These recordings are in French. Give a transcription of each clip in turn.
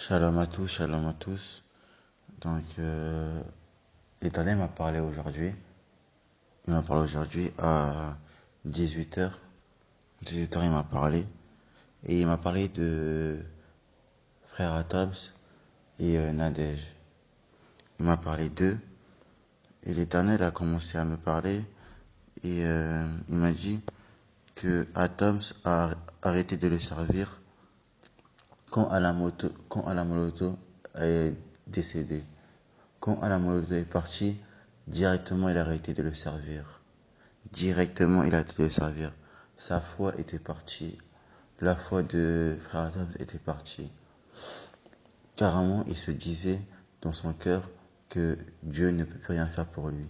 Shalom à tous, shalom à tous. Donc, l'Éternel m'a parlé aujourd'hui. Il m'a parlé aujourd'hui à 18h. 18h, il m'a parlé. Et il m'a parlé de frère Atabs et Nadège. Il m'a parlé d'eux. Et l'Éternel a commencé à me parler. Et il m'a dit que Atabs a arrêté de le servir quand Alamoto est décédé. Quand Alamoto est parti, directement il a arrêté de le servir. Directement il a arrêté de le servir. Sa foi était partie. La foi de Frère Adam était partie. Carrément, il se disait dans son cœur que Dieu ne peut plus rien faire pour lui.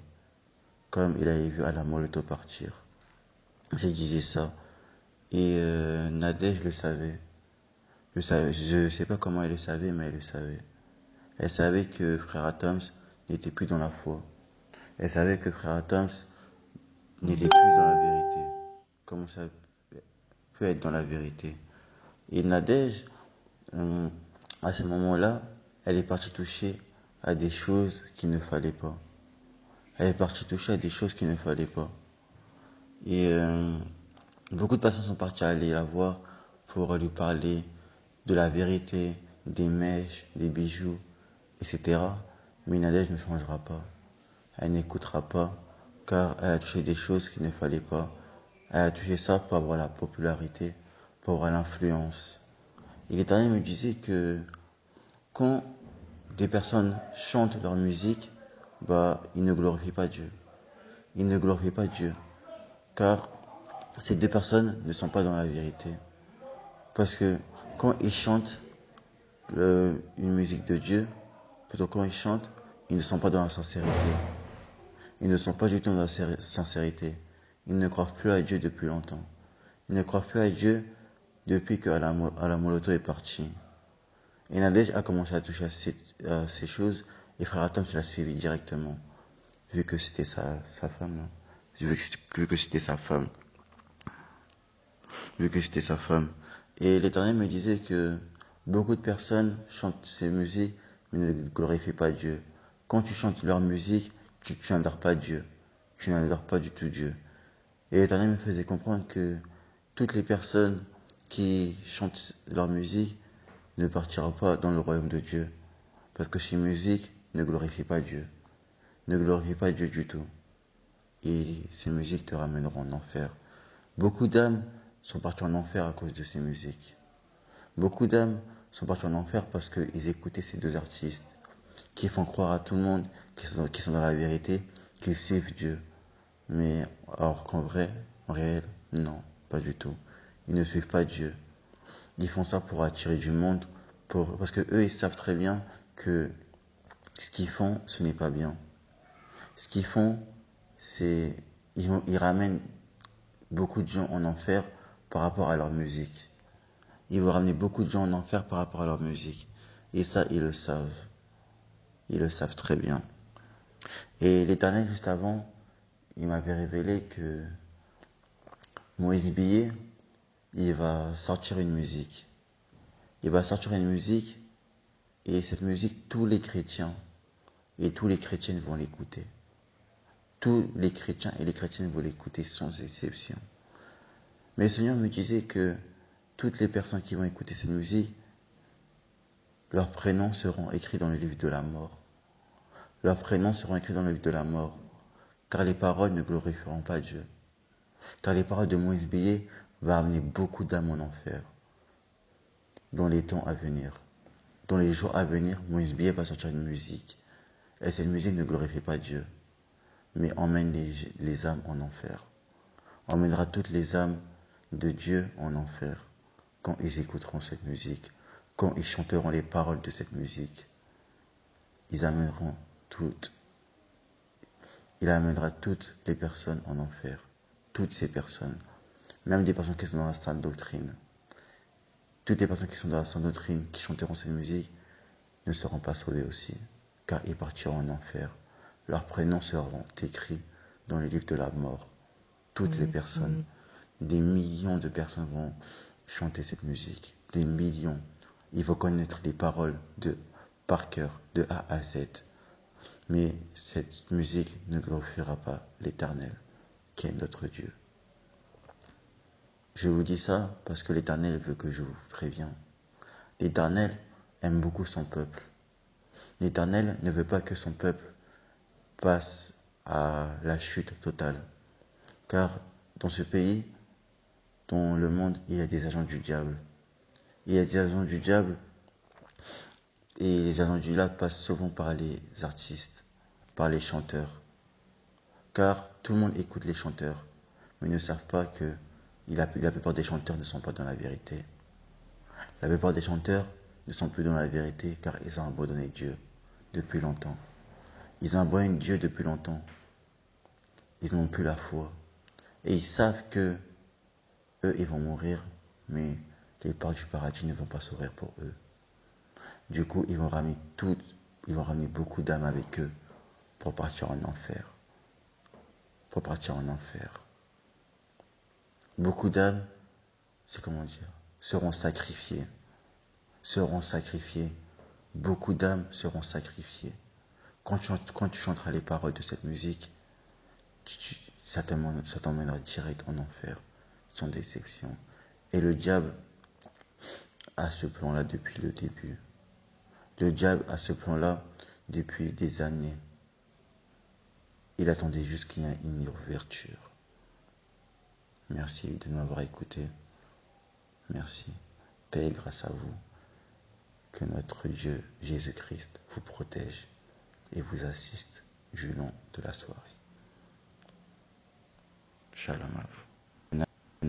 Comme il avait vu Alamoto partir. Il se disait ça. Et Nadège le savait. Je sais pas comment elle le savait, mais elle le savait. Elle savait que frère Adams n'était plus dans la foi. Elle savait que frère Adams n'était plus dans la vérité. Comment ça peut être dans la vérité? Et Nadège, euh, à ce moment-là, elle est partie toucher à des choses qu'il ne fallait pas. Elle est partie toucher à des choses qu'il ne fallait pas. Et beaucoup de personnes sont parties aller la voir pour lui parler de la vérité, des mèches, des bijoux, etc. Mais Nadège ne changera pas. Elle n'écoutera pas, car elle a touché des choses qu'il ne fallait pas. Elle a touché ça pour avoir la popularité, pour avoir l'influence. Et l'Éternel me disait que quand des personnes chantent leur musique, ils ne glorifient pas Dieu. Ils ne glorifient pas Dieu, car ces deux personnes ne sont pas dans la vérité. Parce que quand ils chantent une musique de Dieu, plutôt quand ils chantent, ils ne sont pas dans la sincérité. Ils ne sont pas du tout dans la sincérité. Ils ne croient plus à Dieu depuis longtemps. Ils ne croient plus à Dieu depuis que Alamoloto est parti. Et Nadège a commencé à toucher à ces choses et Frère Atom se l'a suivi directement, vu que c'était sa femme. Hein. Vu que c'était sa femme. Vu que c'était sa femme. Et l'Éternel me disait que beaucoup de personnes chantent ces musiques mais ne glorifient pas Dieu. Quand tu chantes leur musique, tu n'adores pas Dieu. Tu n'adores pas du tout Dieu. Et l'Éternel me faisait comprendre que toutes les personnes qui chantent leur musique ne partiront pas dans le royaume de Dieu. Parce que ces musiques ne glorifient pas Dieu. Ne glorifient pas Dieu du tout. Et ces musiques te ramèneront en enfer. Beaucoup d'âmes sont parties en enfer à cause de ces musiques. Beaucoup d'âmes sont parties en enfer parce qu'ils écoutaient ces deux artistes qui font croire à tout le monde qu'ils sont dans la vérité, qu'ils suivent Dieu. Mais alors qu'en vrai, en réel, non, pas du tout. Ils ne suivent pas Dieu. Ils font ça pour attirer du monde, parce que eux, ils savent très bien que ce qu'ils font, ce n'est pas bien. Ce qu'ils font, c'est ils ramènent beaucoup de gens en enfer par rapport à leur musique. Ils vont ramener beaucoup de gens en enfer par rapport à leur musique. Et ça, ils le savent. Ils le savent très bien. Et l'Éternel, juste avant, il m'avait révélé que Moïse Billet, il va sortir une musique. Il va sortir une musique, et cette musique, tous les chrétiens et tous les chrétiennes vont l'écouter. Tous les chrétiens et les chrétiennes vont l'écouter sans exception. Mais le Seigneur me disait que toutes les personnes qui vont écouter cette musique, leurs prénoms seront écrits dans le livre de la mort. Leurs prénoms seront écrits dans le livre de la mort, car les paroles ne glorifieront pas Dieu. Car les paroles de Moïse Billet vont amener beaucoup d'âmes en enfer dans les temps à venir. Dans les jours à venir, Moïse Billet va sortir une musique. Et cette musique ne glorifie pas Dieu, mais emmène les âmes en enfer. Emmènera toutes les âmes de Dieu en enfer quand ils écouteront cette musique, quand ils chanteront les paroles de cette musique. Ils amèneront toutes. Il amènera toutes les personnes en enfer. Toutes ces personnes. Même des personnes qui sont dans la sainte doctrine. Toutes les personnes qui sont dans la sainte doctrine, qui chanteront cette musique, ne seront pas sauvées aussi, car ils partiront en enfer. Leurs prénoms seront écrits dans le livre de la mort. Toutes les personnes, des millions de personnes vont chanter cette musique. Des millions. il faut connaître les paroles par cœur, de A à Z. Mais cette musique ne glorifiera pas l'Éternel, qui est notre Dieu. Je vous dis ça parce que l'Éternel veut que je vous prévienne. L'Éternel aime beaucoup son peuple. L'Éternel ne veut pas que son peuple passe à la chute totale. Car dans ce pays, dans le monde, il y a des agents du diable. Il y a des agents du diable et les agents du diable passent souvent par les artistes, par les chanteurs. Car tout le monde écoute les chanteurs, mais ne savent pas que la plupart des chanteurs ne sont pas dans la vérité. La plupart des chanteurs ne sont plus dans la vérité car ils ont abandonné Dieu depuis longtemps. Ils ont abandonné Dieu depuis longtemps. Ils n'ont plus la foi. Et ils savent que eux, ils vont mourir, mais les portes du paradis ne vont pas s'ouvrir pour eux. Du coup, ils vont ramener beaucoup d'âmes avec eux pour partir en enfer. Pour partir en enfer. Beaucoup d'âmes, c'est comment dire, seront sacrifiées. Seront sacrifiées. Beaucoup d'âmes seront sacrifiées. Quand tu chanteras les paroles de cette musique, ça t'emmènera direct en enfer, sans déception. Et le diable a ce plan-là depuis le début. Le diable a ce plan-là depuis des années. Il attendait juste qu'il y ait une ouverture. Merci de m'avoir écouté. Merci. Paix et grâce à vous. Que notre Dieu Jésus-Christ vous protège et vous assiste du long de la soirée. Shalom à vous.